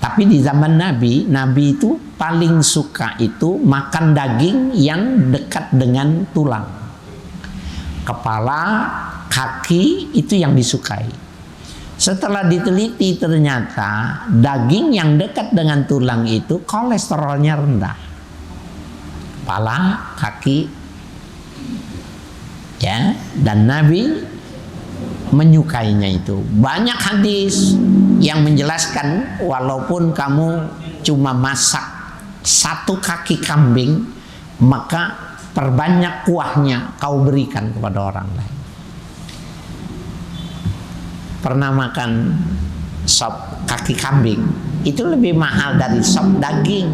Tapi di zaman Nabi itu paling suka itu makan daging yang dekat dengan tulang. Kepala, kaki itu yang disukai. Setelah diteliti ternyata daging yang dekat dengan tulang itu kolesterolnya rendah. Kepala, kaki, ya, dan Nabi menyukainya itu. Banyak hadis yang menjelaskan walaupun kamu cuma masak satu kaki kambing, maka perbanyak kuahnya kau berikan kepada orang lain. Pernah makan sop kaki kambing, itu lebih mahal dari sop daging.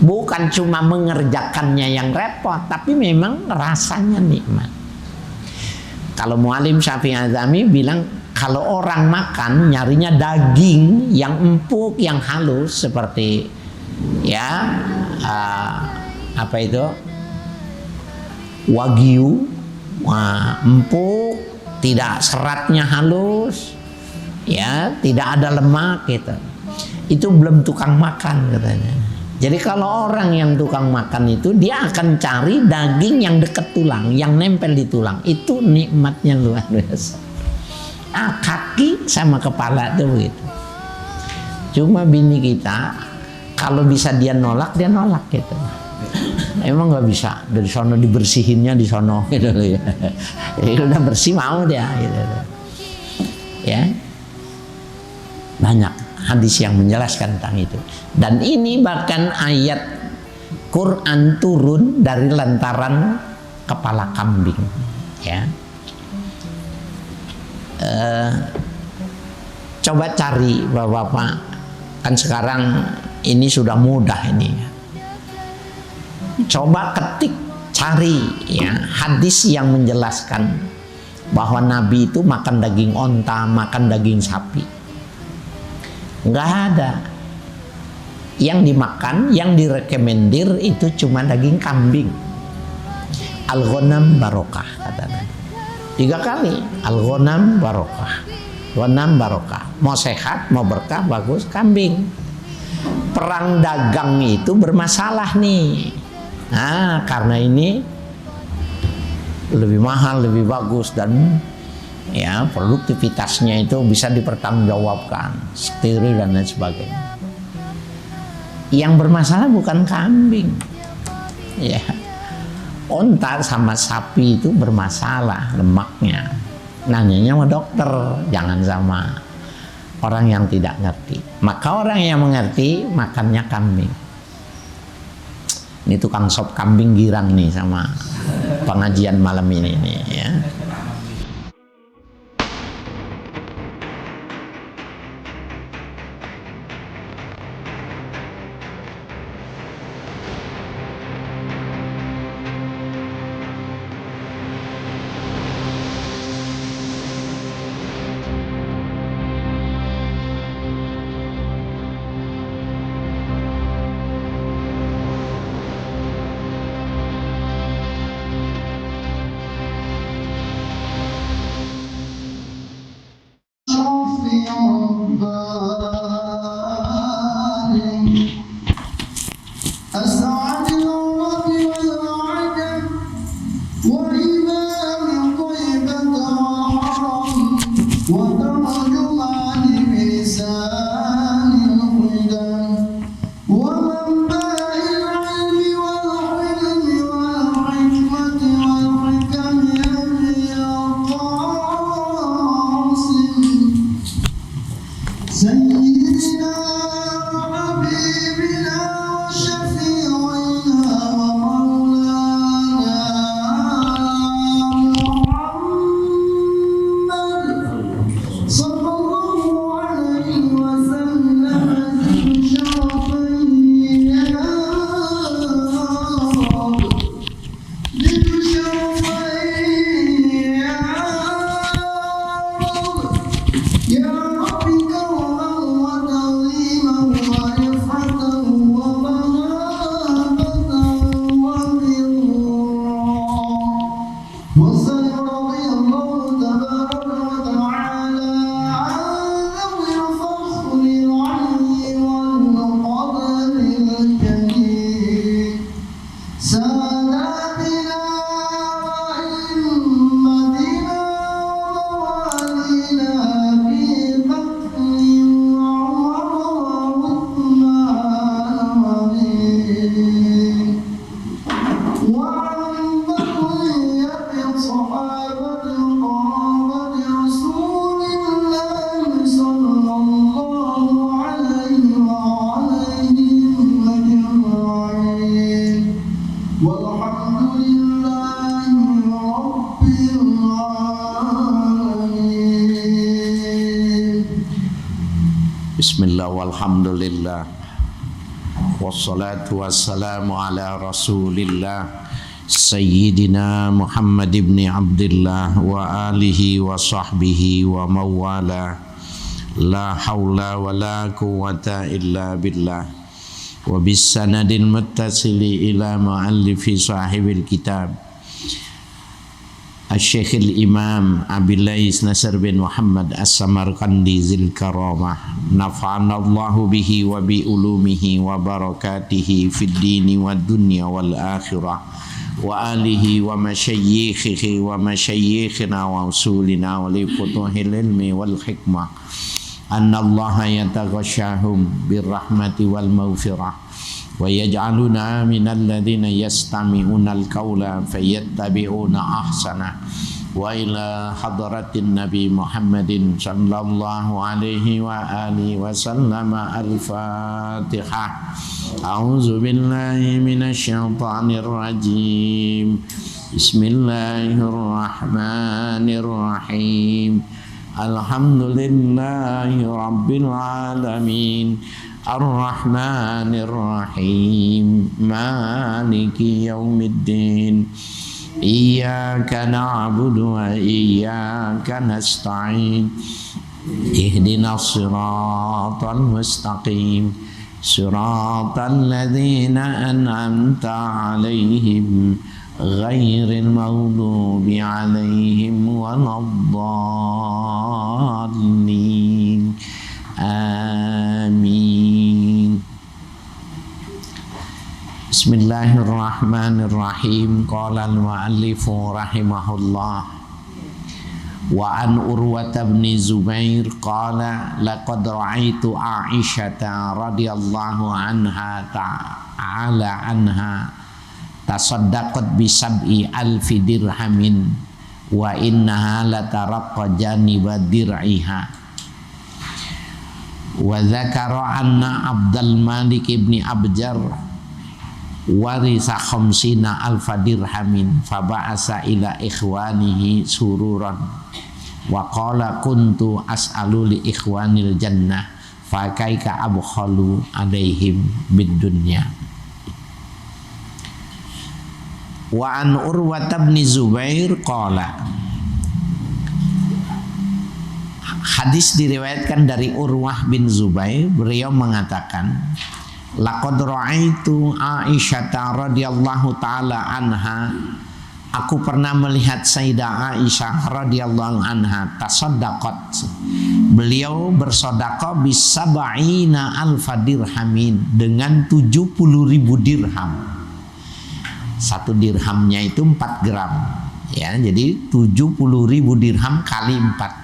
Bukan cuma mengerjakannya yang repot, tapi memang rasanya nikmat. Kalau Mu'alim Syafi'i Azami bilang kalau orang makan nyarinya daging yang empuk, yang halus seperti ya apa itu wagyu, empuk, tidak seratnya halus, ya tidak ada lemak gitu. Itu belum tukang makan katanya. Jadi kalau orang yang tukang makan itu dia akan cari daging yang dekat tulang, yang nempel di tulang. Itu nikmatnya luar biasa. Kaki sama kepala itu begitu. Cuma bini kita kalau bisa dia nolak gitu. Emang nggak bisa dari sono dibersihinnya di sono gitu ya. Jadi udah bersih mau dia gitu. Ya. Banyak hadis yang menjelaskan tentang itu. Dan ini bahkan ayat Quran turun dari lantaran kepala kambing, ya. Coba cari Bapak-bapak, kan sekarang ini sudah mudah ini. Coba ketik, cari ya hadis yang menjelaskan bahwa Nabi itu makan daging onta, makan daging sapi. Nggak ada. Yang dimakan, yang direkomendir itu cuma daging kambing. Al-ghanam barokah kata Nabi. 3 kali al-ghanam barokah. Ghanam barokah. Mau sehat, mau berkah, bagus kambing. Perang dagang itu bermasalah nih. Nah, karena ini lebih mahal, lebih bagus, dan ya produktivitasnya itu bisa dipertanggungjawabkan, steril dan lain sebagainya. Yang bermasalah bukan kambing, ya onta sama sapi itu bermasalah lemaknya. Nanyanya sama dokter, jangan sama orang yang tidak ngerti. Maka orang yang mengerti makannya kambing. Ini tukang sop kambing girang nih sama pengajian malam ini nih, ya. Ya Rabbi, kau Allah Alhamdulillah, wassalatu wassalamu ala rasulillah Sayyidina Muhammad ibn Abdullah wa alihi wa sahbihi wa mawala. La hawla wa la quwwata illa billah. Wa bis sanadil muttasili ila muallifi sahibil kitab Asy-Syekhul Imam Abilais Nasr bin Muhammad As-Samarqandi Zil Karamah, nafa'anallahu bihi wa bi ulumihi wa barakatihi fid dini wad dunya wal akhirah wa alihi wa masyayikhihi wa masyayikhina wa usulina wa li futuhil ilmi wal hikmah annallaha yataghashahum birrahmati wal maghfirah wa yaj'aluna minal ladzina yastami'una al-qawla fayattabi'una ahsana wa ila hadratin nabi Muhammadin sallallahu alaihi wa alihi wa sallama al-fatihah. A'udzu billahi minasy syaithanir rajim. Bismillahirrahmanirrahim. Alhamdulillahi rabbil alamin. Ar-Rahmanir Rahim, Maliki Yaumiddin. Iyyaka na'budu wa iyyaka nasta'in. Ihdinas siratal mustaqim, siratal ladzina an'amta 'alaihim ghairil maghdubi 'alaihim waladdallin. Amin. Bismillahirrahmanirrahim. Qala al-mu'allifu rahimahullah wa an Urwata bin Zubair qala laqad ra'aitu Aisyata radhiyallahu anha ta'ala anha tasaddaqat bi sab'i alfi dirhamin wa innaha lataraqqa janiba dir'iha. Wa dzakara anna Abdul Malik ibni Abjar warisa khamsina alfa dirhamin fa ba'asa ila ikhwanihi sururan wa qala kuntu as'alu li ikhwanil jannah fa kaika abkhalu alaihim bid dunya. Wa an Urwata bin Zubair qala, hadis diriwayatkan dari Urwah bin Zubair, beliau mengatakan laqad ra'aitu Aisyah radhiyallahu taala anha, aku pernah melihat Sayyidah Aisyah radhiyallahu anha tasaddaqat, beliau bersedekah bisab'ina alfa dirhamin, dengan 70.000 dirham. Satu dirhamnya itu 4 gram ya, jadi 70.000 dirham kali 4.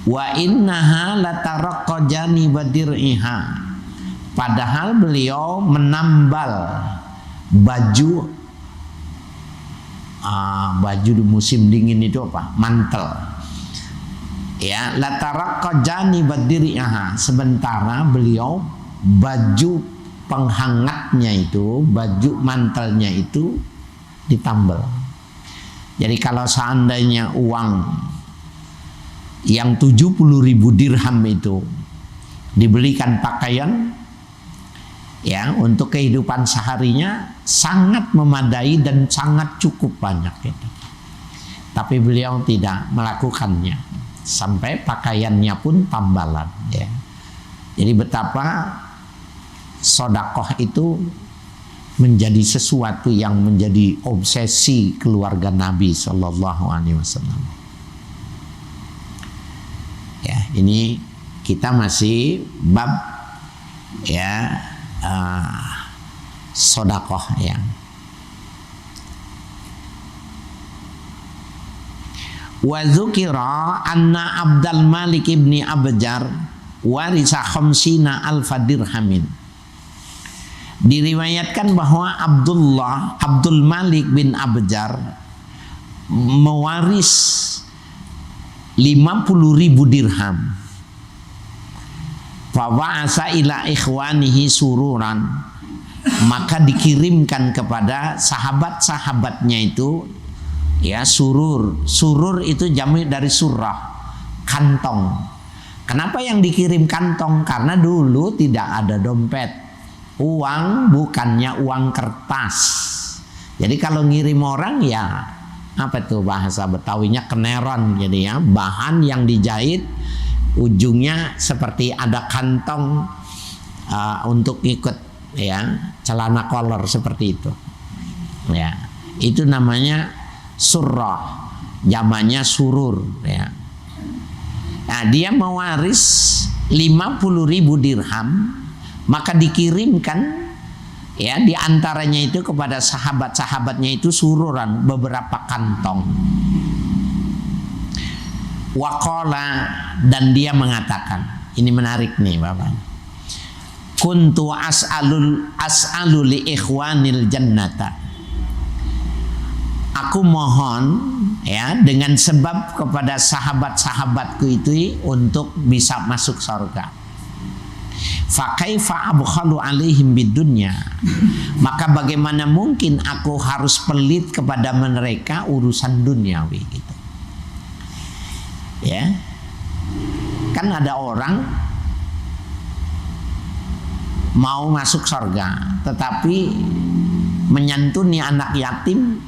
Wa innaha lataraqqa janiba dir'iha, padahal beliau menambal baju di musim dingin itu apa? Mantel. Ya, lataraqqa janiba dir'iha, sementara beliau baju penghangatnya itu, baju mantelnya itu ditambal. Jadi kalau seandainya uang yang 70.000 dirham itu dibelikan pakaian ya untuk kehidupan seharinya, sangat memadai dan sangat cukup banyak gitu. Tapi beliau tidak melakukannya, sampai pakaiannya pun tambalan ya. Jadi betapa sedekah itu menjadi sesuatu yang menjadi obsesi keluarga Nabi Sallallahu Alaihi Wasallam. Ya, ini kita masih bab ya sedekah ya. Wa dzukira anna Abdul Malik ibni Abjar warisa khamsina alfa dirhamin. Diriwayatkan bahwa Abdul Malik bin Abjar mewaris 50.000 dirham. Fa wa'asa ila ikhwanihi sururan, maka dikirimkan kepada sahabat-sahabatnya itu ya surur. Surur itu jamak dari surah, kantong. Kenapa yang dikirim kantong? Karena dulu tidak ada dompet. Uang bukannya uang kertas. Jadi kalau ngirim orang ya apa tuh bahasa Betawinya, keneron gitu ya. Bahan yang dijahit ujungnya seperti ada kantong untuk ikut ya, celana kolor seperti itu. Ya, itu namanya surrah. Zamannya surur ya. Nah, dia mewaris 50.000 dirham, maka dikirimkan ya diantaranya itu kepada sahabat-sahabatnya itu sururan beberapa kantong. Waqala, dan dia mengatakan, ini menarik nih Bapak. Kuntu as'alu li ikhwanil jannata. Aku mohon ya dengan sebab kepada sahabat-sahabatku itu untuk bisa masuk surga. Fa kaifa abkhalu alaihim bidunya. Maka bagaimana mungkin aku harus pelit kepada mereka urusan duniawi gitu. Ya. Kan ada orang mau masuk surga tetapi menyantuni anak yatim,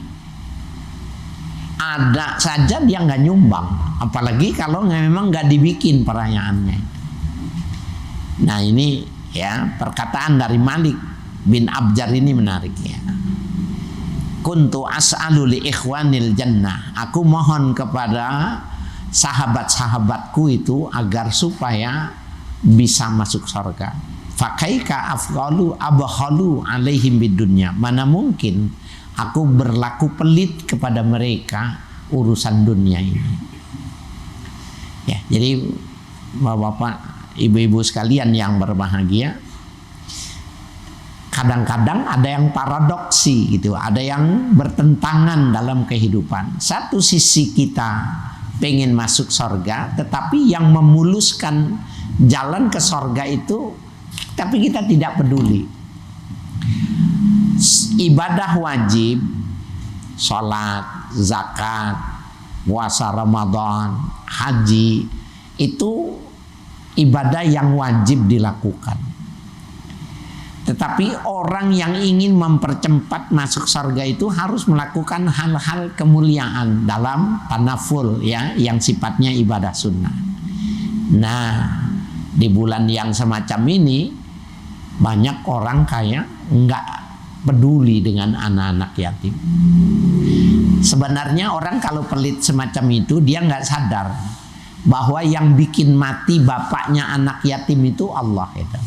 ada saja dia nggak nyumbang, apalagi kalau memang nggak dibikin perayaannya. Nah ini ya perkataan dari Malik bin Abjar ini menarik ya. Kuntu as'alu li ikhwanil jannah. Aku mohon kepada sahabat-sahabatku itu agar supaya bisa masuk surga. Fakaika afqalu abkhalu alaihim bidunya. Mana mungkin aku berlaku pelit kepada mereka urusan dunia ini. Ya, jadi Bapak, Ibu-ibu sekalian yang berbahagia, kadang-kadang ada yang paradoksi gitu, ada yang bertentangan dalam kehidupan. Satu sisi kita pengen masuk surga, tetapi yang memuluskan jalan ke surga itu, tapi kita tidak peduli. Ibadah wajib, sholat, zakat, puasa Ramadan, haji, itu ibadah yang wajib dilakukan. Tetapi orang yang ingin mempercepat masuk surga itu harus melakukan hal-hal kemuliaan dalam tanaful ya, yang sifatnya ibadah sunnah. Nah, di bulan yang semacam ini banyak orang kayak enggak peduli dengan anak-anak yatim. Sebenarnya orang kalau pelit semacam itu, dia nggak sadar bahwa yang bikin mati bapaknya anak yatim itu Allah itu.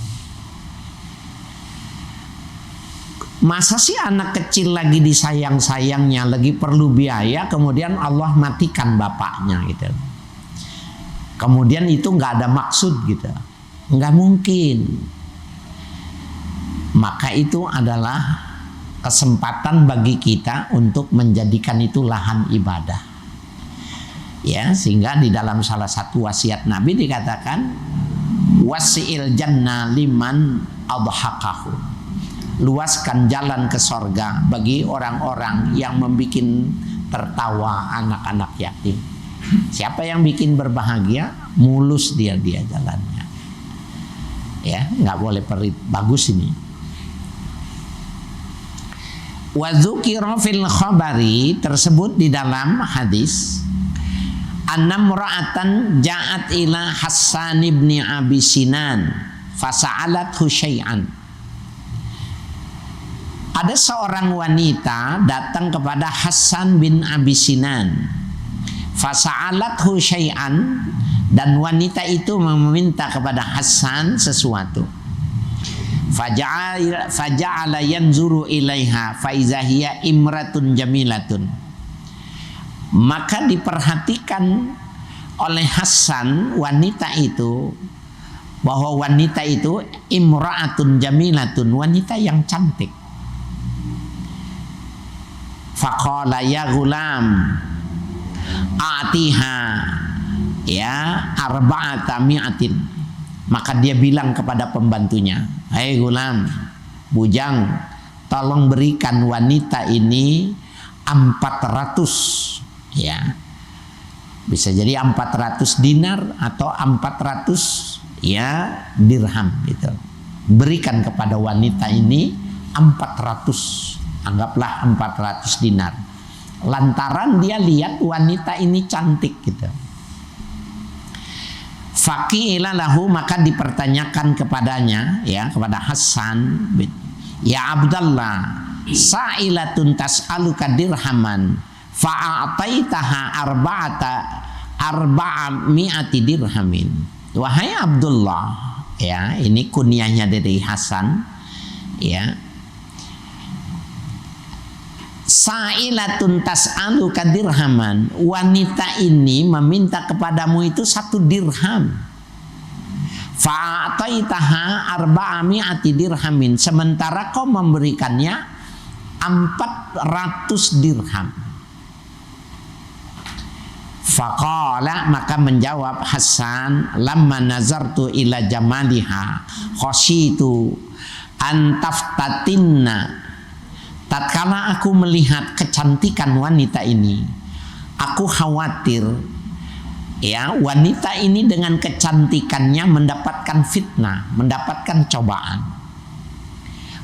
Masa sih anak kecil lagi disayang-sayangnya, lagi perlu biaya, kemudian Allah matikan bapaknya gitu. Kemudian itu nggak ada maksud gitu, nggak mungkin. Maka itu adalah kesempatan bagi kita untuk menjadikan itu lahan ibadah. Ya, sehingga di dalam salah satu wasiat Nabi dikatakan wasi'il jannah liman adhaqahu. Luaskan jalan ke sorga bagi orang-orang yang membuat tertawa anak-anak yatim. Siapa yang bikin berbahagia, mulus dia jalannya. Ya, nggak boleh pelit. Bagus ini. Wa dzukira fil khabari, tersebut di dalam hadis, annamra'atan ja'at ila Hassan ibn Abi Sinan fasa'alathu syai'an. Ada seorang wanita datang kepada Hassan bin Abi Sinan, fasa'alathu syai'an, dan wanita itu meminta kepada Hassan sesuatu. Faja'ala yanzuru ilaiha faiza hiya imratun jamilatun. Maka diperhatikan oleh Hassan wanita itu, bahwa wanita itu imra'atun jamilatun, wanita yang cantik. Faqala ya gulam atiha ya arba'ata mi'atin. Maka dia bilang kepada pembantunya, "Hai gulam, bujang, tolong berikan wanita ini 400 ya Bisa jadi 400 dinar atau 400 ya dirham gitu. Berikan kepada wanita ini 400, anggaplah 400 dinar. Lantaran dia lihat wanita ini cantik gitu. Faqila lahu, maka dipertanyakan kepadanya, ya, kepada Hasan, ya Abdullah, sa'ilatun tas'aluka dirhaman fa'ataitaha arba'ami'ati dirhamin. Wahai Abdullah, ya, ini kunyahnya dari Hasan, ya. Sa'ilatun tas'aluka dirhaman, wanita ini meminta kepadamu itu 1 dirham. Fa'ataitaha arba'ami'ati dirhamin, sementara kau memberikannya 400 dirham. Faqala, maka menjawab Hasan, lamma nazartu ila jamaliha khasyitu an taftatinna. Tatkala aku melihat kecantikan wanita ini, aku khawatir, ya, wanita ini dengan kecantikannya mendapatkan fitnah, mendapatkan cobaan.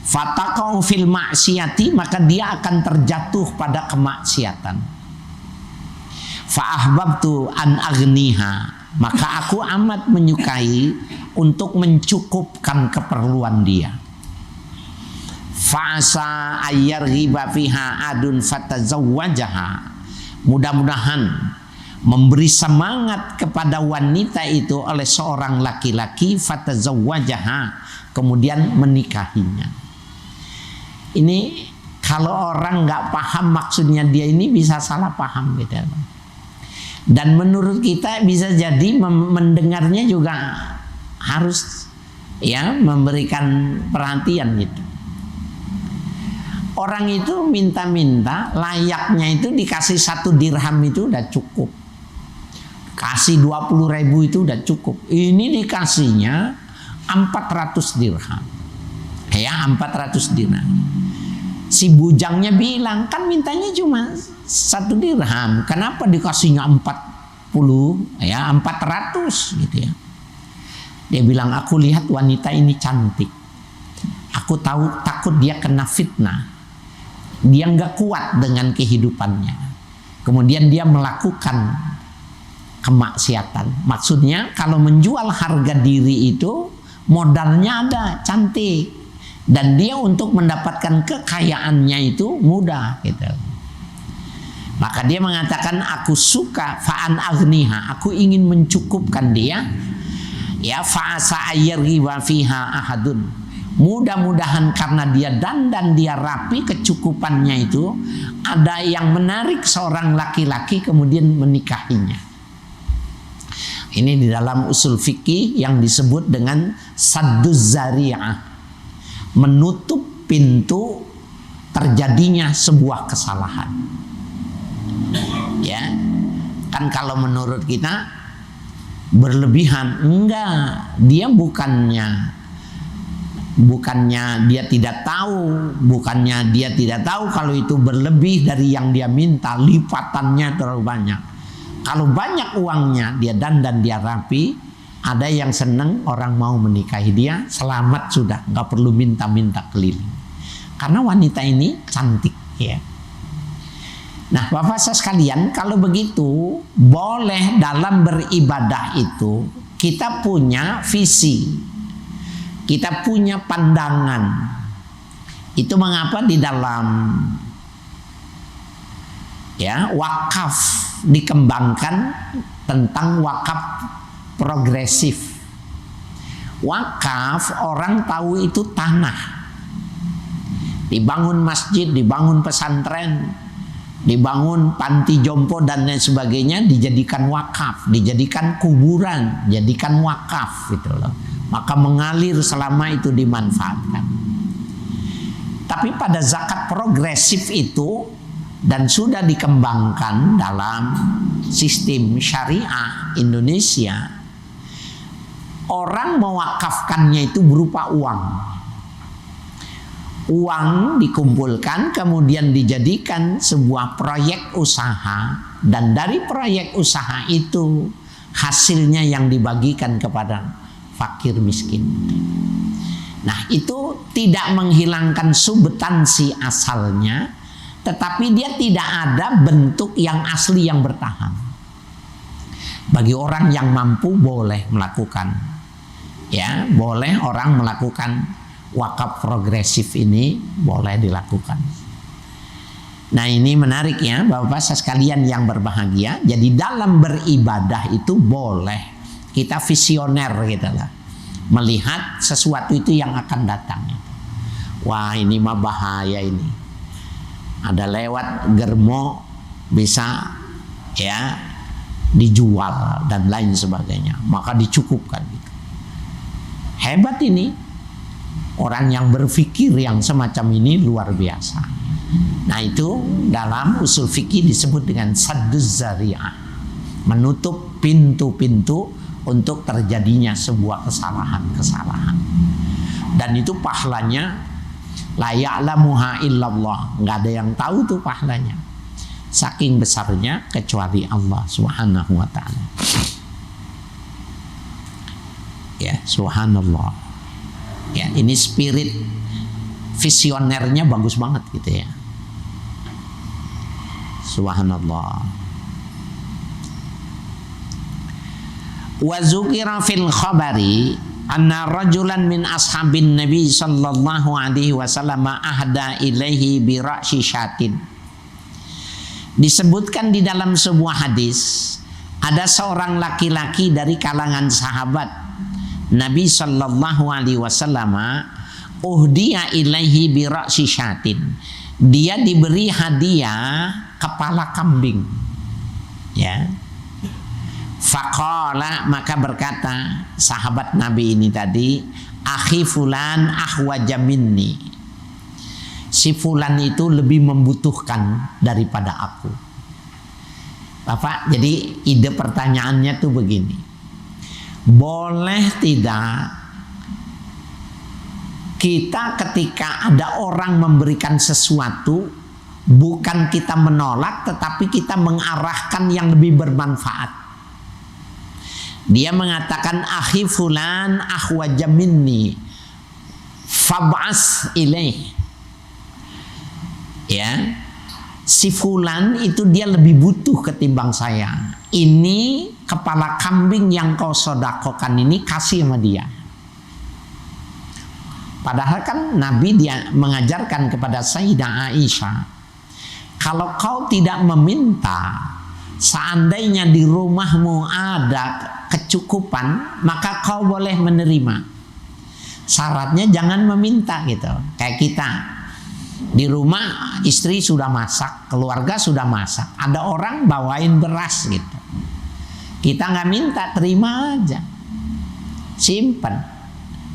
Fataqau fil maksiyati, maka dia akan terjatuh pada kemaksiatan. Fa'ahbabtu an aghniha, maka aku amat menyukai untuk mencukupkan keperluan dia. Fa'asa ayyarghiba fiha adun fatazawwajaha, mudah-mudahan memberi semangat kepada wanita itu oleh seorang laki-laki, fatazawwajaha, kemudian menikahinya. Ini kalau orang nggak paham maksudnya dia ini bisa salah paham gitu. Dan menurut kita bisa jadi mendengarnya juga harus, ya, memberikan perhatian gitu. Orang itu minta-minta, layaknya itu dikasih 1 dirham itu udah cukup. Kasih 20.000 itu udah cukup. Ini dikasihnya 400 dirham. Ya, 400 dirham. Si bujangnya bilang, kan mintanya cuma 1 dirham, kenapa dikasihnya 40, ya, 400 gitu ya. Dia bilang, aku lihat wanita ini cantik, aku takut dia kena fitnah, dia nggak kuat dengan kehidupannya, kemudian dia melakukan kemaksiatan. Maksudnya kalau menjual harga diri itu modalnya ada, cantik, dan dia untuk mendapatkan kekayaannya itu mudah gitu. Maka dia mengatakan, aku suka fa'an aghniha, aku ingin mencukupkan dia, ya, fa'asa ayyarghiba fiha ahadun, mudah-mudahan karena dia dandan, dia rapi, kecukupannya itu ada yang menarik seorang laki-laki kemudian menikahinya. Ini di dalam usul fikih yang disebut dengan sadduz zari'ah, menutup pintu terjadinya sebuah kesalahan. Ya, kan kalau menurut kita berlebihan, enggak, dia bukannya dia tidak tahu, bukannya dia tidak tahu kalau itu berlebih dari yang dia minta, lipatannya terlalu banyak. Kalau banyak uangnya, dia dandan, dia rapi, ada yang seneng orang mau menikahi dia, selamat sudah, nggak perlu minta-minta keliling. Karena wanita ini cantik, ya. Nah, Bapak Ibu sekalian, kalau begitu boleh dalam beribadah itu kita punya visi, kita punya pandangan. Itu mengapa di dalam, ya, wakaf dikembangkan tentang wakaf progresif. Wakaf orang tahu itu tanah, dibangun masjid, dibangun pesantren, dibangun panti jompo dan lain sebagainya, dijadikan wakaf, dijadikan kuburan, jadikan wakaf gitu loh. Maka mengalir selama itu dimanfaatkan. Tapi pada zakat progresif itu, dan sudah dikembangkan dalam sistem syariah Indonesia, orang mewakafkannya itu berupa uang. uang dikumpulkan kemudian dijadikan sebuah proyek usaha, dan dari proyek usaha itu hasilnya yang dibagikan kepada fakir miskin. Nah, itu tidak menghilangkan substansi asalnya, tetapi dia tidak ada bentuk yang asli yang bertahan. Bagi orang yang mampu boleh melakukan, ya, boleh orang melakukan wakaf progresif ini, boleh dilakukan. Nah, ini menarik ya Bapak sekalian yang berbahagia. Jadi dalam beribadah itu boleh kita visioner gitu lah, melihat sesuatu itu yang akan datang. Wah, ini mah bahaya ini. Ada lewat germo bisa ya dijual dan lain sebagainya, maka dicukupkan gitu. Hebat ini. Orang yang berpikir yang semacam ini luar biasa. Nah, itu dalam usul fikih disebut dengan sadduz zari'ah, menutup pintu-pintu untuk terjadinya sebuah kesalahan-kesalahan. Dan itu pahalanya la ya'lamuha illallah, nggak ada yang tahu tuh pahalanya, saking besarnya kecuali Allah Subhanahu wa ta'ala. Ya, subhanallah. Ya, ini spirit visionernya bagus banget gitu ya. Subhanallah. Wa zukira fil khabari anna rajulan min ashabin nabi sallallahu alaihi wasallam ahda ilaihi bi ra'si syatin. Disebutkan di dalam sebuah hadis, ada seorang laki-laki dari kalangan sahabat Nabi sallallahu alaihi wasallam uhdiya ilaihi bi ra'si syatin. Dia diberi hadiah kepala kambing. Ya. Faqala, maka berkata sahabat Nabi ini tadi, akhi fulan ahwaja minni. Si fulan itu lebih membutuhkan daripada aku. Bapak, jadi ide pertanyaannya tuh begini. Boleh tidak kita ketika ada orang memberikan sesuatu, bukan kita menolak, tetapi kita mengarahkan yang lebih bermanfaat. Dia mengatakan akhi fulan ahwaja minni fab'as ilaih. Ya, si fulan itu dia lebih butuh ketimbang saya. Ini kepala kambing yang kau sodakokan ini kasih sama dia. Padahal kan Nabi dia mengajarkan kepada Sayyidah Aisyah, kalau kau tidak meminta, seandainya di rumahmu ada kecukupan, maka kau boleh menerima. Syaratnya jangan meminta gitu. Kayak kita di rumah, istri sudah masak, keluarga sudah masak, ada orang bawain beras gitu, kita nggak minta, terima aja, simpen,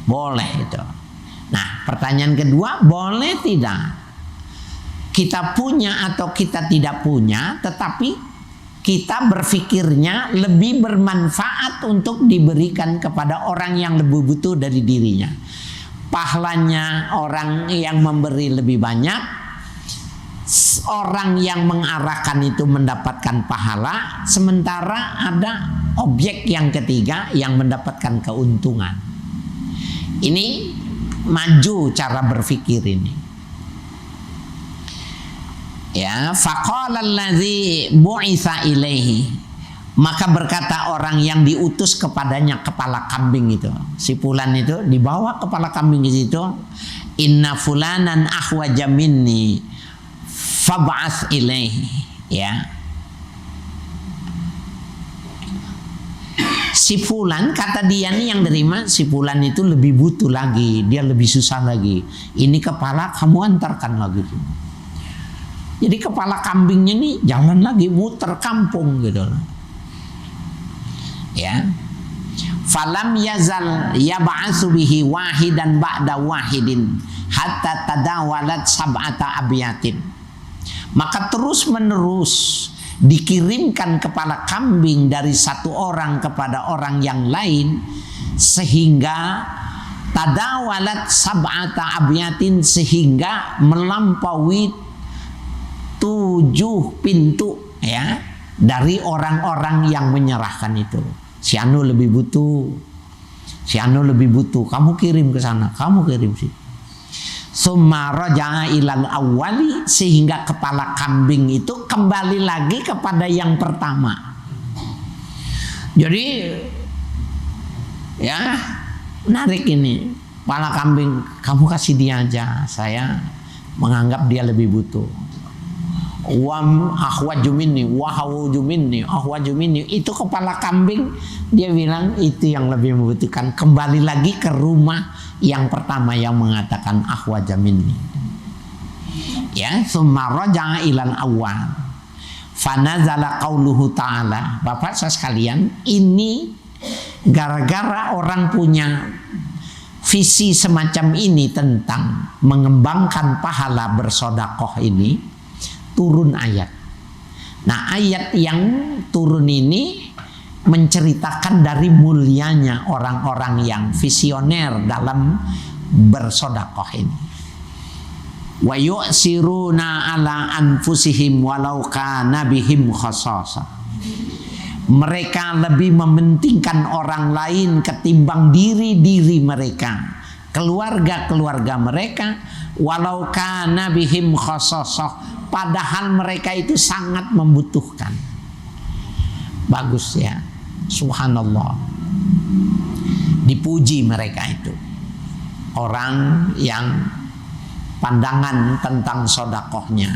boleh itu. Nah, pertanyaan kedua, boleh tidak kita punya atau kita tidak punya, tetapi kita berpikirnya lebih bermanfaat untuk diberikan kepada orang yang lebih butuh dari dirinya. Pahalanya orang yang memberi lebih banyak, orang yang mengarahkan itu mendapatkan pahala, sementara ada objek yang ketiga yang mendapatkan keuntungan. Ini maju cara berpikir ini. Ya, faqala allazi bu'itsa ilaihi, maka berkata orang yang diutus kepadanya kepala kambing itu, si fulan itu dibawa kepala kambing di situ, inna fulanan ahwaja minni fab'ats ilaihi. Ya, si fulan, kata dia nih yang terima, si fulan itu lebih butuh lagi, dia lebih susah lagi, ini kepala kamu antarkan lagi. Jadi kepala kambingnya nih jalan lagi muter kampung gitu. Ya, falam yazal yab'atsu bihi wahidan ba'da wahidin hatta tadawalat sab'ata abyatin. Maka terus menerus dikirimkan kepala kambing dari satu orang kepada orang yang lain, sehingga tadawalat sab'ata abyatin, sehingga melampaui 7 pintu ya dari orang-orang yang menyerahkan itu. Si anu lebih butuh, si anu lebih butuh, kamu kirim ke sana, kamu kirim sih. Summa raja'a ilal awwali, sehingga kepala kambing itu kembali lagi kepada yang pertama. Jadi ya menarik ini, kepala kambing kamu kasih dia aja, saya menganggap dia lebih butuh. Wa ahwaju minni wa hawaju minni ahwaju minni, itu kepala kambing dia bilang itu yang lebih membutuhkan, kembali lagi ke rumah yang pertama yang mengatakan ahwaja minni. Ya, summa raja'a ilal awwal fanazala qauluhu ta'ala. Bapak Saudara sekalian, ini gara-gara orang punya visi semacam ini tentang mengembangkan pahala bersedekah ini, turun ayat. Nah, ayat yang turun ini menceritakan dari mulianya orang-orang yang visioner dalam bersedekah ini. Wa yu'siruna ala anfusihim walau kana bihim khasasa. Mereka lebih mementingkan orang lain ketimbang diri-diri mereka, keluarga-keluarga mereka, walau kana bihim khasasah, padahal mereka itu sangat membutuhkan. Bagus ya, subhanallah, dipuji mereka itu, orang yang pandangan tentang sedekahnya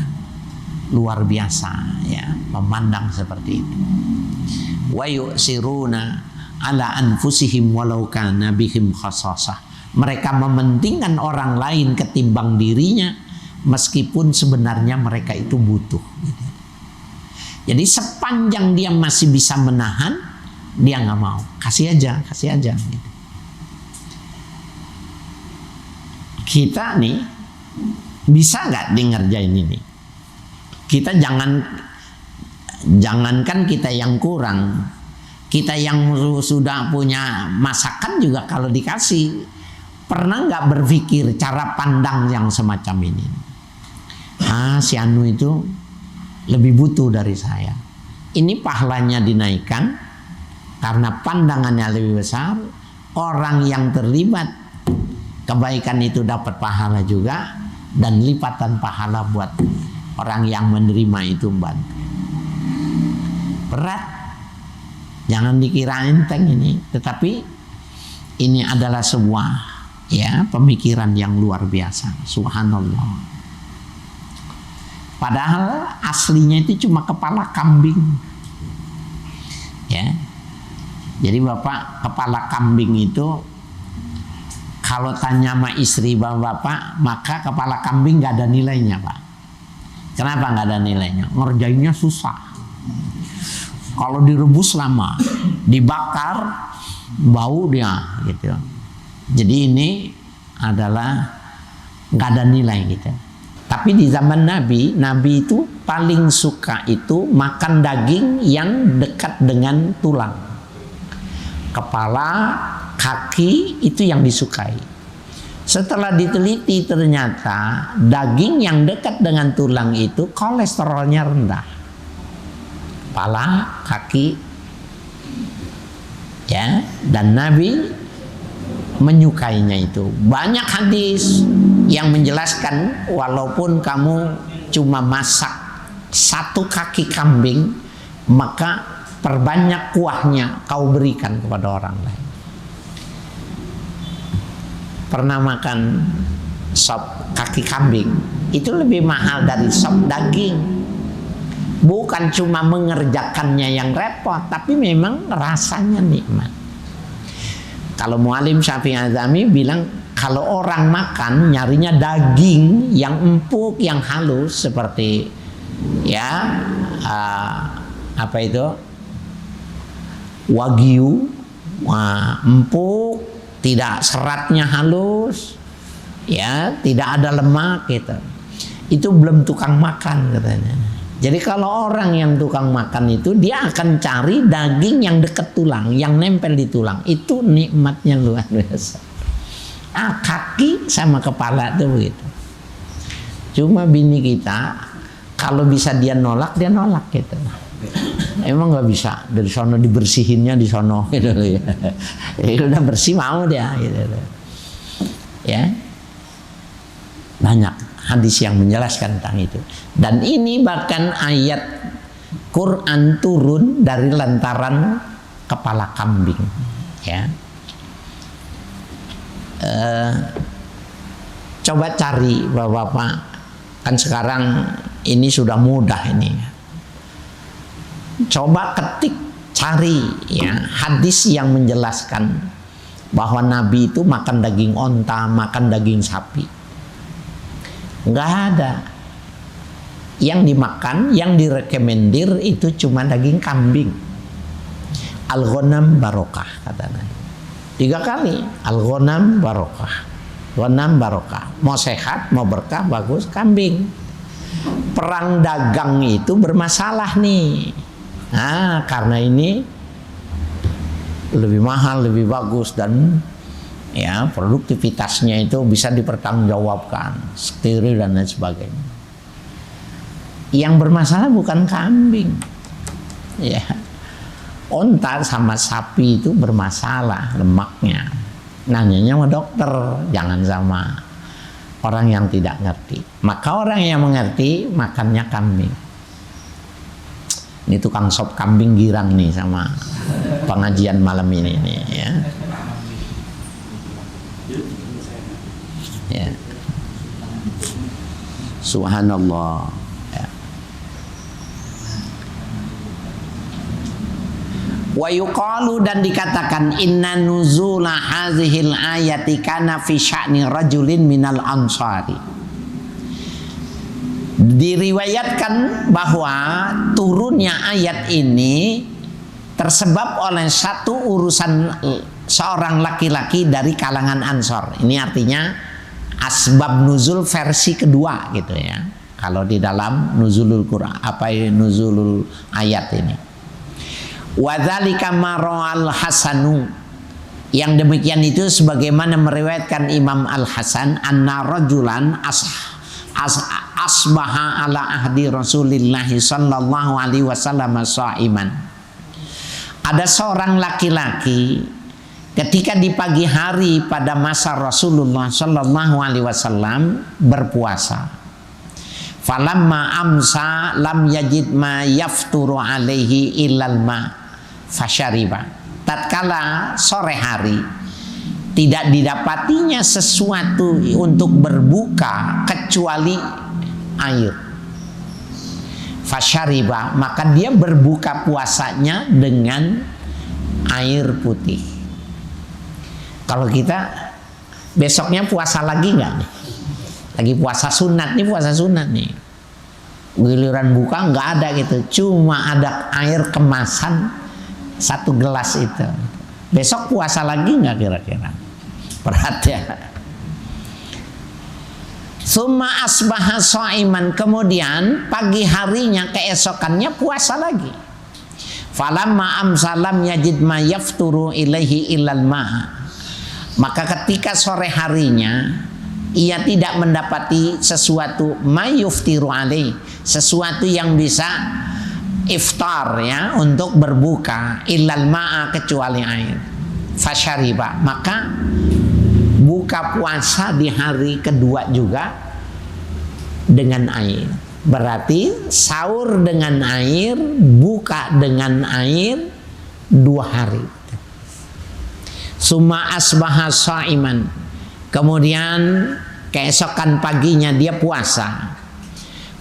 luar biasa ya, memandang seperti itu. Wa yu'siruna ala anfusihim walau kana bihim khasasah. Mereka mementingkan orang lain ketimbang dirinya, meskipun sebenarnya mereka itu butuh. Jadi sepanjang dia masih bisa menahan, dia nggak mau, kasih aja gitu. Kita nih bisa nggak ngerjain ini? Kita jangankan kita yang kurang, kita yang sudah punya masakan juga kalau dikasih, pernah nggak berpikir cara pandang yang semacam ini? Si anu itu lebih butuh dari saya. Ini pahalanya dinaikkan karena pandangannya lebih besar. Orang yang terlibat kebaikan itu dapat pahala juga, dan lipatan pahala buat orang yang menerima itu bantu. Berat, jangan dikira enteng ini, tetapi ini adalah sebuah ya pemikiran yang luar biasa. Subhanallah. Padahal aslinya itu cuma kepala kambing. Ya. Jadi Bapak, kepala kambing itu kalau tanya sama istri Bapak, maka kepala kambing nggak ada nilainya, Pak. Kenapa nggak ada nilainya? Ngerjainnya susah. Kalau direbus lama, dibakar bau dia gitu. Jadi ini adalah nggak ada nilai gitu. Tapi di zaman Nabi itu paling suka itu makan daging yang dekat dengan tulang. Kepala, kaki itu yang disukai. Setelah diteliti ternyata daging yang dekat dengan tulang itu kolesterolnya rendah. Kepala, kaki, ya, dan Nabi menyukainya itu. Banyak hadis yang menjelaskan walaupun kamu cuma masak 1 kaki kambing, maka perbanyak kuahnya kau berikan kepada orang lain. Pernah makan sop kaki kambing, itu lebih mahal dari sop daging. Bukan cuma mengerjakannya yang repot, tapi memang rasanya nikmat. Kalau Mu'alim Syafi'i Azami bilang, kalau orang makan nyarinya daging yang empuk, yang halus, seperti ya apa itu wagyu, empuk, tidak seratnya halus, ya, tidak ada lemak gitu. Itu belum tukang makan katanya. Jadi kalau orang yang tukang makan itu, dia akan cari daging yang dekat tulang, yang nempel di tulang. Itu nikmatnya luar biasa. Kaki sama kepala tuh begitu. Cuma bini kita kalau bisa dia nolak gitu. Emang nggak bisa, dari sono dibersihinnya di sono gitu ya. Udah bersih mau dia gitu. Ya. Banyak hadis yang menjelaskan tentang itu. Dan ini bahkan ayat Quran turun dari lantaran kepala kambing, ya. Coba cari Bapak-bapak, kan sekarang ini sudah mudah ini. Coba ketik, cari ya hadis yang menjelaskan bahwa Nabi itu makan daging onta, makan daging sapi. Nggak ada. Yang dimakan, yang direkomendir itu cuma daging kambing. Al-ghanam barokah kata Nabi. 3 kali al-ghanam barokah. Ghanam barokah. Mau sehat, mau berkah, bagus kambing. Perang dagang itu bermasalah nih. Nah, karena ini lebih mahal, lebih bagus, dan ya produktivitasnya itu bisa dipertanggungjawabkan, steril dan lain sebagainya. Yang bermasalah bukan kambing, ya. Onta sama sapi itu bermasalah lemaknya. Nanyanya sama dokter, jangan sama orang yang tidak ngerti. Maka orang yang mengerti makannya kambing. Ini tukang sop kambing girang nih sama pengajian malam ini nih, ya. Ya. Subhanallah. Ya. Wa yuqalu, dan dikatakan inna nuzula hazihil ayati kana fi sya'ni rajulin minal ansari. Diriwayatkan bahwa turunnya ayat ini tersebab oleh satu urusan seorang laki-laki dari kalangan Ansor. Ini artinya asbab nuzul versi kedua gitu ya. Kalau di dalam nuzulul Quran, nuzulul ayat ini. Wa dzalika mar'al Hasanu. Yang demikian itu sebagaimana meriwayatkan Imam Al-Hasan anna rajulan asbaha ala ahdi Rasulillah sallallahu alaihi wasallam shaiman. Ada seorang laki-laki ketika di pagi hari pada masa Rasulullah sallallahu alaihi wasallam berpuasa. Falamma amsa lam yajid ma yafturu alaihi illal ma fasyariba. Tatkala sore hari tidak didapatinya sesuatu untuk berbuka kecuali air. Fasyariba, maka dia berbuka puasanya dengan air putih. Kalau kita besoknya puasa lagi nggak nih? Lagi puasa sunat nih, giliran buka nggak ada gitu, cuma ada air kemasan 1 gelas itu. Besok puasa lagi nggak kira-kira? Perhatian. Summa asbaha shaiman, kemudian pagi harinya keesokannya puasa lagi. Falamma amsalam yajid ma yafturu ilaihi illal ma. Maka ketika sore harinya ia tidak mendapati sesuatu mayuftiru alaih, sesuatu yang bisa iftar ya, untuk berbuka, illal ma'a, kecuali air. Fasyariba, maka buka puasa di hari kedua juga dengan air. Berarti sahur dengan air, buka dengan air 2 hari. Summa asbaha shaiman, kemudian keesokan paginya dia puasa.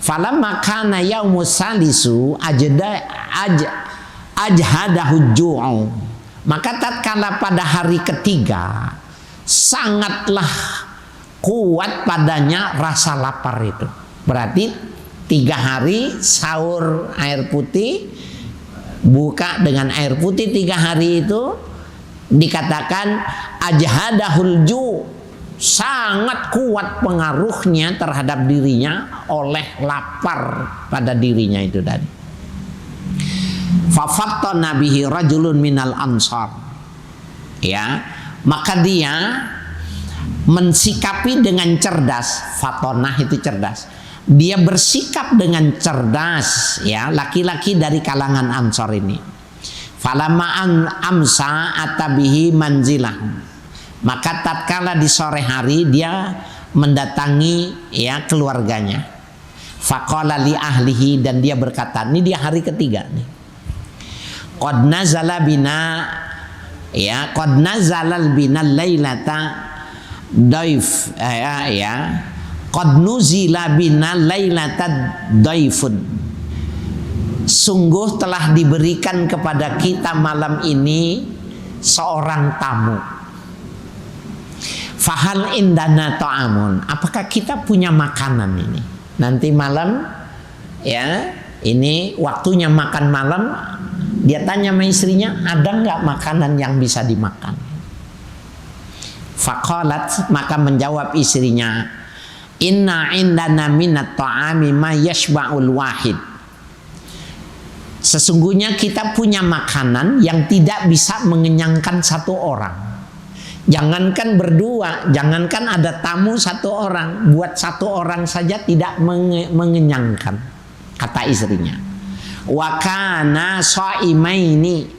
Falamma kana yaumus salisu ajhadahu ju'u, maka tatkala pada hari ketiga sangatlah kuat padanya rasa lapar itu. Berarti 3 hari sahur air putih, buka dengan air putih 3 hari itu dikatakan ajhadahul ju', sangat kuat pengaruhnya terhadap dirinya oleh lapar pada dirinya itu tadi. Fafattana bihi rajulun minal ansar, ya, maka dia mensikapi dengan cerdas. Fatonah itu cerdas. Dia bersikap dengan cerdas, ya, laki-laki dari kalangan Ansor ini. Falamma amsa atabihi manzilah. Maka tatkala di sore hari dia mendatangi, ya, keluarganya. Faqala li ahlihi, dan dia berkata, ini dia hari ketiga nih. Qad nazala bina, ya, qad nazalal bina lailata daif, ya, qad nuzila bina lailata daifun. Sungguh telah diberikan kepada kita malam ini seorang tamu. Fahal indana ta'amun. Apakah kita punya makanan ini? Nanti malam, ya, ini waktunya makan malam. Dia tanya sama istrinya, ada nggak makanan yang bisa dimakan? Faqalat, maka menjawab istrinya, inna indana minat ta'ami ma yashba'ul wahid. Sesungguhnya kita punya makanan yang tidak bisa mengenyangkan satu orang. Jangankan berdua, jangankan ada tamu satu orang, buat satu orang saja tidak mengenyangkan, kata istrinya. Wa kana shaimaini,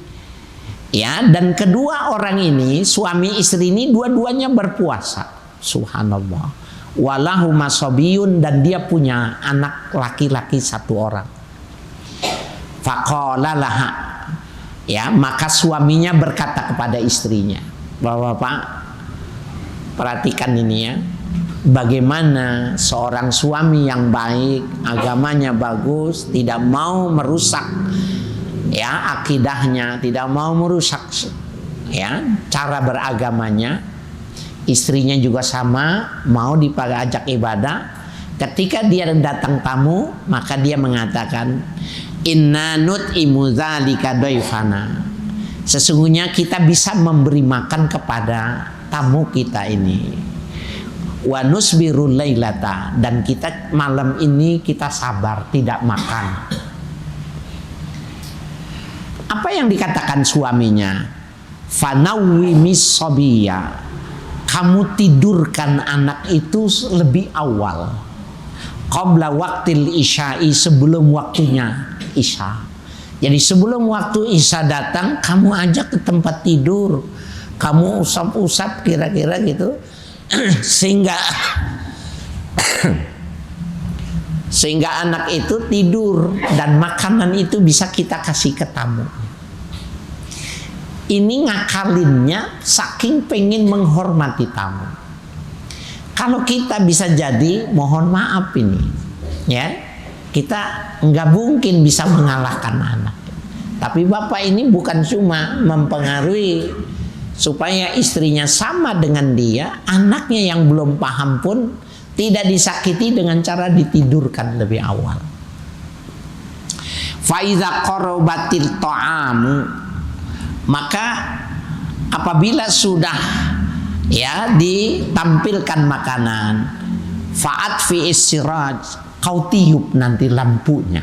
ya, dan kedua orang ini, suami istri ini, dua-duanya berpuasa. Subhanallah. Walahuma sabiyun, dan dia punya anak laki-laki satu orang. Faqala laha, ya, maka suaminya berkata kepada istrinya, Bapak, perhatikan ini, ya, bagaimana seorang suami yang baik, agamanya bagus, tidak mau merusak, ya, akidahnya, tidak mau merusak, ya, cara beragamanya. Istrinya juga sama, mau diajak ibadah. Ketika dia datang tamu, maka dia mengatakan, inna nut'imu dzalika daifana. Sesungguhnya kita bisa memberi makan kepada tamu kita ini. Wa nusbirul lailata, dan kita malam ini kita sabar tidak makan. Apa yang dikatakan suaminya? Fanawwi misabiya. Kamu tidurkan anak itu lebih awal. Qabla waktil isya'i, sebelum waktunya isya. Jadi sebelum waktu isya datang, kamu ajak ke tempat tidur, kamu usap-usap kira-kira gitu, sehingga anak itu tidur dan makanan itu bisa kita kasih ke tamu. Ini ngakalinnya saking pengen menghormati tamu. Kalau kita bisa jadi, mohon maaf ini, ya, kita nggak mungkin bisa mengalahkan anak. Tapi bapak ini bukan cuma mempengaruhi supaya istrinya sama dengan dia, anaknya yang belum paham pun tidak disakiti dengan cara ditidurkan lebih awal. Faiza qarabatil ta'amu, maka apabila sudah, ya, ditampilkan makanan, fa'at fi istiraj, kau tiup nanti lampunya.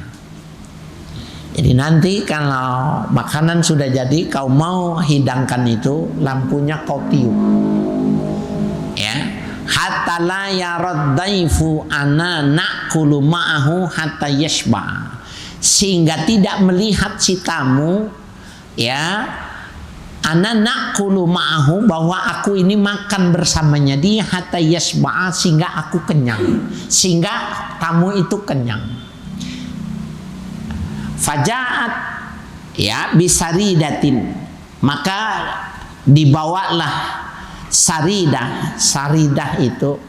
Jadi nanti kalau makanan sudah jadi, kau mau hidangkan itu, lampunya kau tiup, ya, hatta la yarad daifu ana na'kulu ma'ahu hatta yashba, sehingga tidak melihat si tamu, ya, ana na'kulu ma'ahu, bahwa aku ini makan bersamanya dia, hatta yashba, sehingga aku kenyang, sehingga tamu itu kenyang. Fajaat, ya, bisaridatin, maka dibawalah saridah. Saridah itu,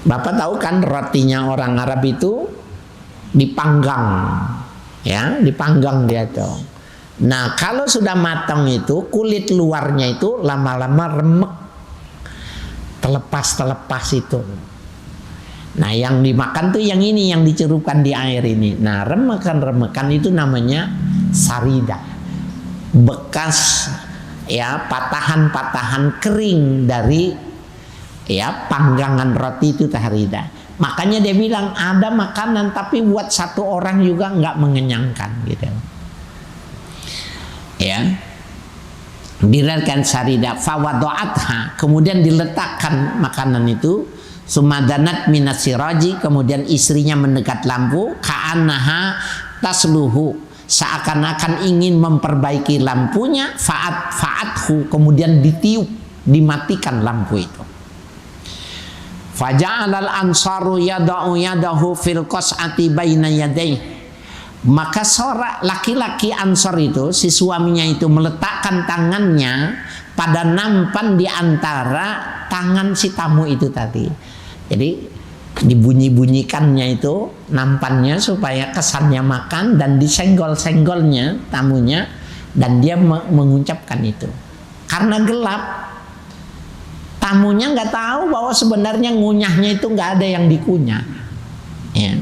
bapak tahu kan, rotinya orang Arab itu dipanggang, ya, dipanggang dia tuh. Nah, kalau sudah matang itu, kulit luarnya itu lama-lama remek, terlepas itu. Nah, yang dimakan tuh yang ini, yang dicelupkan di air ini. Nah, remekan-remekan itu namanya saridah. Bekas, ya, patahan-patahan kering dari, ya, panggangan roti itu saridah. Makanya dia bilang ada makanan tapi buat satu orang juga nggak mengenyangkan gitu. Ya. Diriwayatkan Syarida fawadoatha, kemudian diletakkan makanan itu, sumadanat minasiraji, kemudian istrinya mendekat lampu, ka'annaha tasluhu, seakan-akan ingin memperbaiki lampunya, fa'athu, kemudian ditiup, dimatikan lampu itu. Faja'alal ansaru yada'u yadahu fil qas'ati baina yadayhi, maka seorang laki-laki Ansor itu, si suaminya itu meletakkan tangannya pada nampan di antara tangan si tamu itu tadi. Jadi dibunyi-bunyikannya itu nampannya supaya kesannya makan, dan disenggol-senggolnya tamunya, dan dia mengucapkan itu. Karena gelap, tamunya nggak tahu bahwa sebenarnya ngunyahnya itu nggak ada yang dikunyah, ya.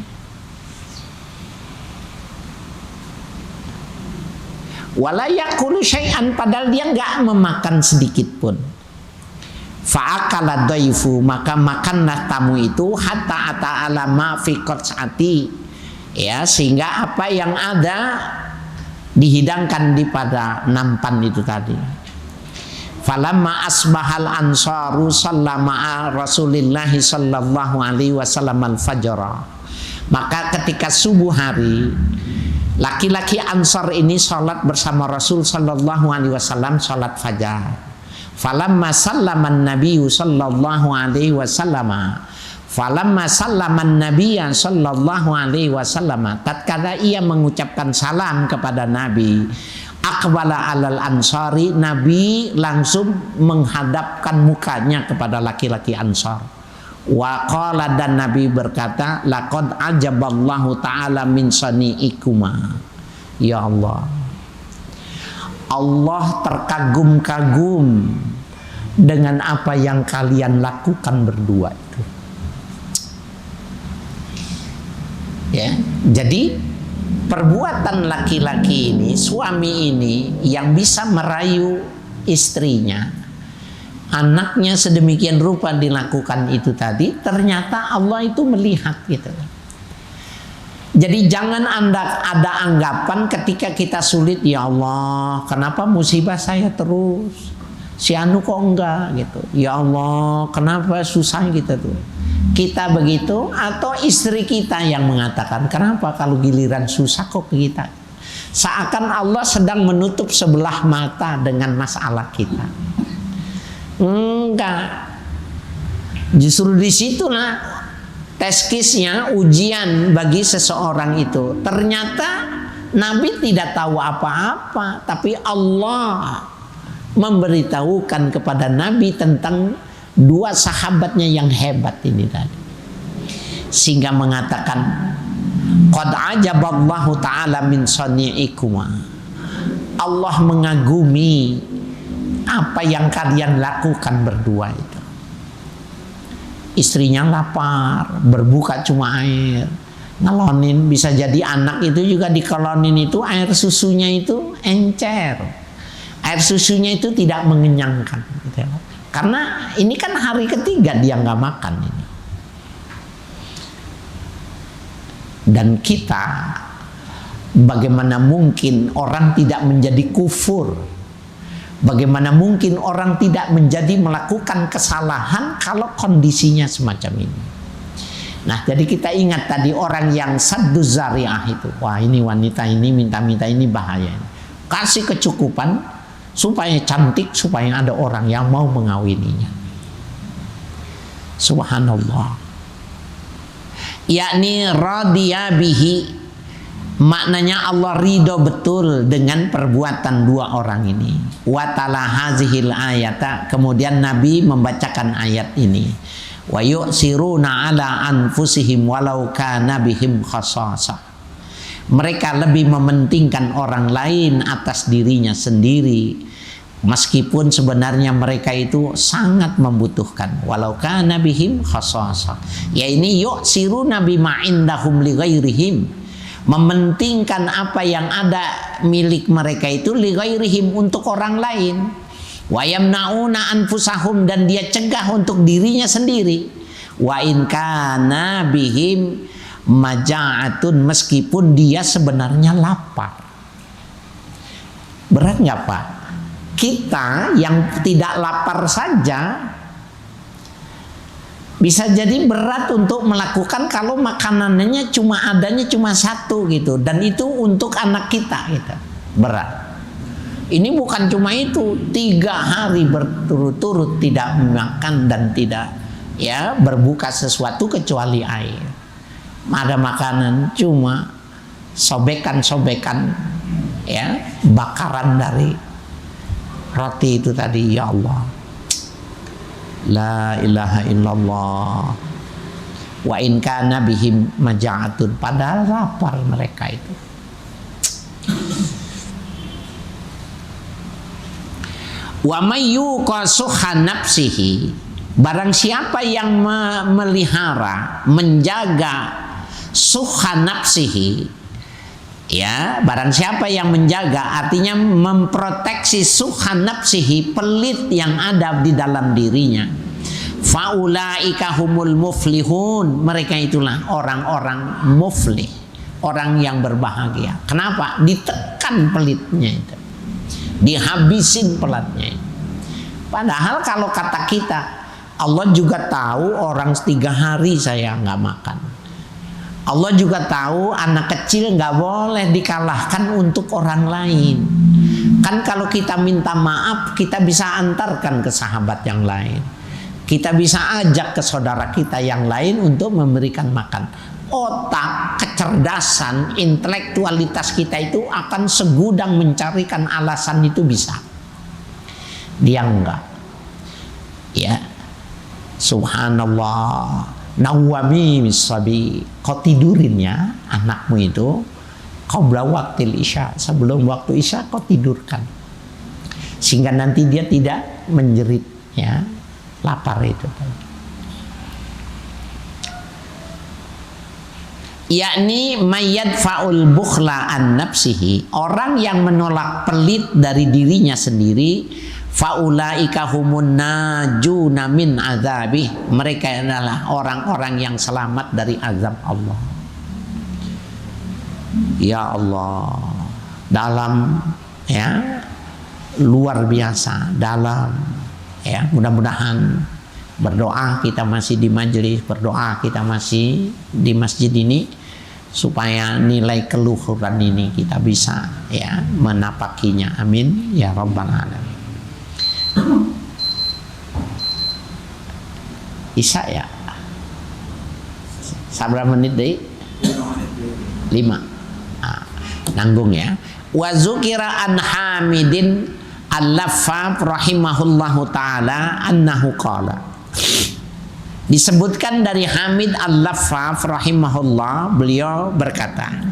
Wala yakulu syai'an, padahal dia nggak memakan sedikit pun. Fa'akala dhaifu, maka makanlah tamu itu hatta ata'ala ma fi qas'ati, ya, sehingga apa yang ada dihidangkan di pada nampan itu tadi. Falamma asbahal ansaru sallama Rasulillah sallallahu alaihi wasallam al-fajra, maka ketika subuh hari, laki-laki Ansar ini sholat bersama Rasul sallallahu alaihi wasallam, sholat fajar. Falamma sallaman nabiyyu sallallahu alaihi wasallam, falamma sallaman nabiyya sallallahu alaihi wasallam, tatkala ia mengucapkan salam kepada Nabi, aqbala alal ansari, Nabi langsung menghadapkan mukanya kepada laki-laki Ansar. Wa qala, dan Nabi berkata, laqad ajaballahu ta'ala min sani'ikuma, ya Allah, Allah terkagum-kagum dengan apa yang kalian lakukan berdua itu, ya. Jadi perbuatan laki-laki ini, suami ini, yang bisa merayu istrinya, anaknya sedemikian rupa dilakukan itu tadi, ternyata Allah itu melihat gitu. Jadi jangan Anda ada anggapan ketika kita sulit, ya Allah, kenapa musibah saya terus? Si anu kok enggak gitu. Ya Allah, kenapa susah kita tuh? Kita begitu, atau istri kita yang mengatakan, kenapa kalau giliran susah kok kita? Seakan Allah sedang menutup sebelah mata dengan masalah kita. Enggak. Justru disitulah teskisnya, ujian bagi seseorang itu. Ternyata Nabi tidak tahu apa-apa, tapi Allah memberitahukan kepada Nabi tentang dua sahabatnya yang hebat ini tadi, sehingga mengatakan, qad ajaballahu ta'ala min sani'ikuma, Allah mengagumi apa yang kalian lakukan berdua itu. Istrinya lapar, berbuka cuma air, ngelonin, bisa jadi anak itu juga dikelonin itu, air susunya itu encer, air susunya itu tidak mengenyangkan gitu ya. Karena ini kan hari ketiga dia nggak makan ini. Dan kita, bagaimana mungkin orang tidak menjadi kufur? Bagaimana mungkin orang tidak menjadi melakukan kesalahan kalau kondisinya semacam ini? Nah, jadi kita ingat tadi orang yang saddu zari'ah itu. Wah, ini wanita ini minta-minta ini bahaya. Kasih kecukupan supaya cantik, supaya ada orang yang mau mengawininya. Subhanallah. Yakni radiya bihi, maknanya Allah ridho betul dengan perbuatan dua orang ini. Wa tala hazihil ayata, kemudian Nabi membacakan ayat ini. Wa yu'siruna ala anfusihim walau kana bihim khasasah. Mereka lebih mementingkan orang lain atas dirinya sendiri, meskipun sebenarnya mereka itu sangat membutuhkan. Walau kana bihim khasasah, ya ini yu'siruna bima indahum li ghairihim, mementingkan apa yang ada milik mereka itu li ghairihim, untuk orang lain. Wa yamnauna anfusahum, dan dia cegah untuk dirinya sendiri. Wa in kana bihim maja'atun, meskipun dia sebenarnya lapar. Berat nggak Pak? kita yang tidak lapar saja bisa jadi berat untuk melakukan kalau makanannya adanya cuma satu gitu, dan itu untuk anak kita gitu. Berat. Ini bukan cuma itu, 3 hari berturut-turut tidak makan dan tidak berbuka sesuatu kecuali air. Ada makanan cuma sobekan-sobekan bakaran dari roti itu tadi. Ya Allah, la ilaha illallah. Wa in kana bihim maja'atun, padahal lapar mereka itu. Wa may yuqasuha nafsihi, barang siapa yang memelihara, menjaga suha nafsihi, barang siapa yang menjaga, artinya memproteksi suha nafsihi, pelit yang ada di dalam dirinya, faulaika humul muflihun, mereka itulah orang-orang muflih, orang yang berbahagia. Kenapa? Ditekan pelitnya itu, dihabisin pelatnya. Padahal kalau kata kita, Allah juga tahu orang 3 hari saya nggak makan. Allah juga tahu anak kecil nggak boleh dikalahkan untuk orang lain. Kan kalau kita minta maaf, kita bisa antarkan ke sahabat yang lain. Kita bisa ajak ke saudara kita yang lain untuk memberikan makan. Otak, kecerdasan, intelektualitas kita itu akan segudang mencarikan alasan itu bisa. Dia enggak. Subhanallah. Nawami misabi, kau tidurin ya anakmu itu qabla waktil isya, sebelum waktu isya kau tidurkan, sehingga nanti dia tidak menjerit lapar itu. Yakni mayyadfa'ul bukhla an nafsihi, orang yang menolak pelit dari dirinya sendiri, faulaika humun najuna min azabih, mereka adalah orang-orang yang selamat dari azab Allah. Ya Allah, dalam luar biasa, dalam mudah-mudahan berdoa kita masih di majelis, berdoa kita masih di masjid ini, supaya nilai keluhuran ini kita bisa menapakinya. Amin ya rabbal alamin. Isya ya, sabar menit deh, 5. Nanggung ya. Wa zukira an Hamidin al-Laffaf rahimahullahu ta'ala annahu qala, disebutkan dari Hamid al-Laffaf rahimahullah, beliau berkata,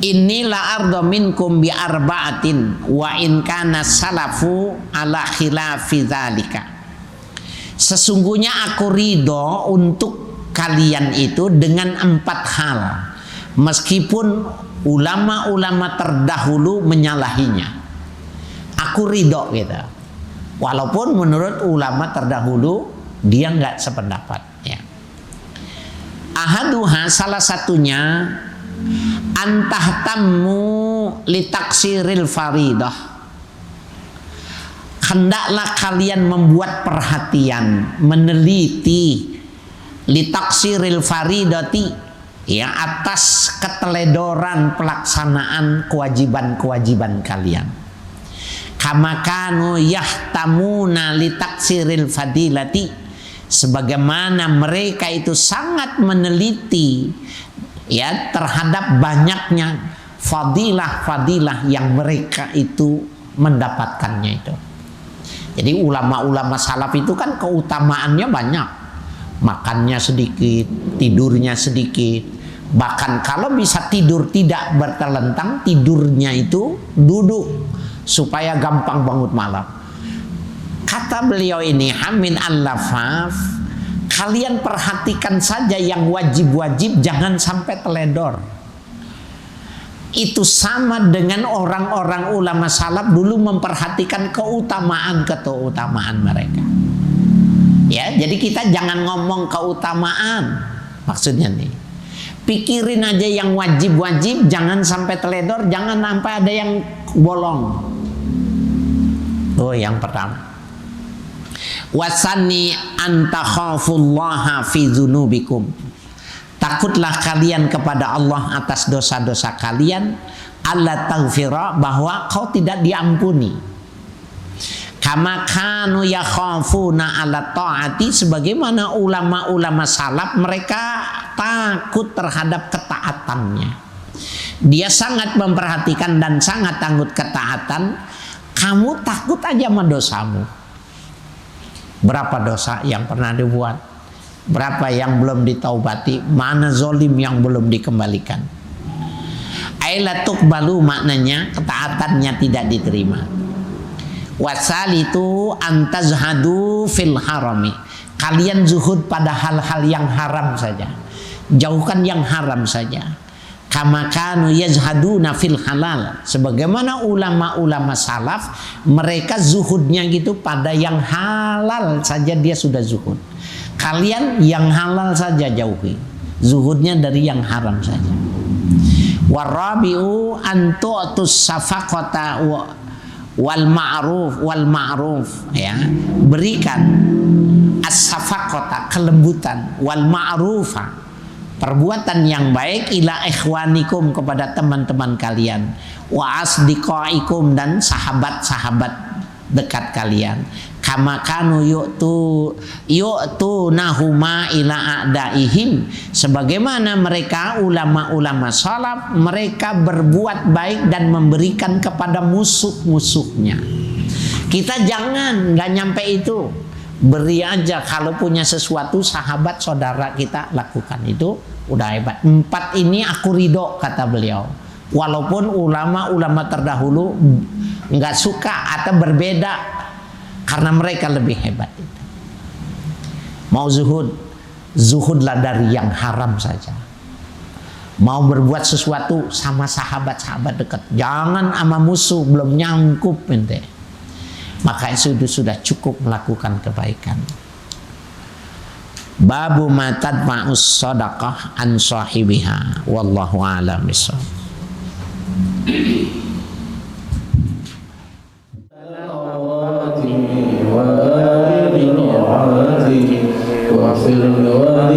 inilah ardo minkum bi arba'atin wa in kana salafu ala khilafi dzalika, sesungguhnya aku ridho untuk kalian itu dengan 4 hal, meskipun ulama-ulama terdahulu menyalahinya. Aku ridho gitu, walaupun menurut ulama terdahulu dia nggak sependapat. Ahaduha, salah satunya, antahtammu litaksiril faridah, hendaklah kalian membuat perhatian, meneliti, litaksiril faridati, atas keteledoran pelaksanaan kewajiban-kewajiban kalian. Kama kanu yahtamuna litaksiril fadilati, sebagaimana mereka itu sangat meneliti terhadap banyaknya fadilah-fadilah yang mereka itu mendapatkannya itu. Jadi ulama-ulama salaf itu kan keutamaannya banyak, makannya sedikit, tidurnya sedikit, bahkan kalau bisa tidur tidak bertelentang, tidurnya itu duduk supaya gampang bangun malam. Kata beliau ini, Hamid al-Laffaf, kalian perhatikan saja yang wajib-wajib, jangan sampai teledor. Itu sama dengan orang-orang ulama salaf dulu memperhatikan keutamaan mereka. Jadi kita jangan ngomong keutamaan, maksudnya nih, pikirin aja yang wajib-wajib, jangan sampai teledor, jangan sampai ada yang bolong. Oh, yang pertama. Wasani antakhafullaha fi dzunubikum. Takutlah kalian kepada Allah atas dosa-dosa kalian, alla taghfira, bahwa kau tidak diampuni. Kama kanu yakhafuna ala ta'ati, sebagaimana ulama-ulama salaf mereka takut terhadap ketaatannya. Dia sangat memperhatikan dan sangat takut ketaatan. Kamu takut aja sama dosamu. Berapa dosa yang pernah dibuat, berapa yang belum ditaubati, mana zolim yang belum dikembalikan. Ailatuk balu, maknanya ketaatannya tidak diterima. Wasal itu antazhadu fil harami, kalian zuhud pada hal-hal yang haram saja, jauhkan yang haram saja. Kama kanu yazhaduna fil halal, sebagaimana ulama-ulama salaf mereka zuhudnya gitu pada yang halal saja, dia sudah zuhud. Kalian yang halal saja jauhi, zuhudnya dari yang haram saja. Warabiu antu'tus safaqata wal ma'ruf, ya, berikan as-safaqata, kelembutan, wal ma'rufa, perbuatan yang baik, ila ikhwanikum, kepada teman-teman kalian, wa asdiqaikum, dan sahabat-sahabat dekat kalian. Kama kanu yu'tu nahuma ila a'daihim, sebagaimana mereka ulama-ulama salaf mereka berbuat baik dan memberikan kepada musuh-musuhnya. Kita jangan nggak nyampe itu, beri aja. Kalau punya sesuatu sahabat saudara kita lakukan, itu udah hebat. 4 ini aku ridho, kata beliau, walaupun ulama-ulama terdahulu nggak suka atau berbeda, karena mereka lebih hebat. Itu mau zuhud, zuhudlah dari yang haram saja. Mau berbuat sesuatu sama sahabat-sahabat dekat, jangan sama musuh, belum nyangkup ente. Maka itu sudah cukup melakukan kebaikan. Babu ma tadfa'us shadaqah an sahibiha, wallahu a'lam bishawab. واغفر لوالدي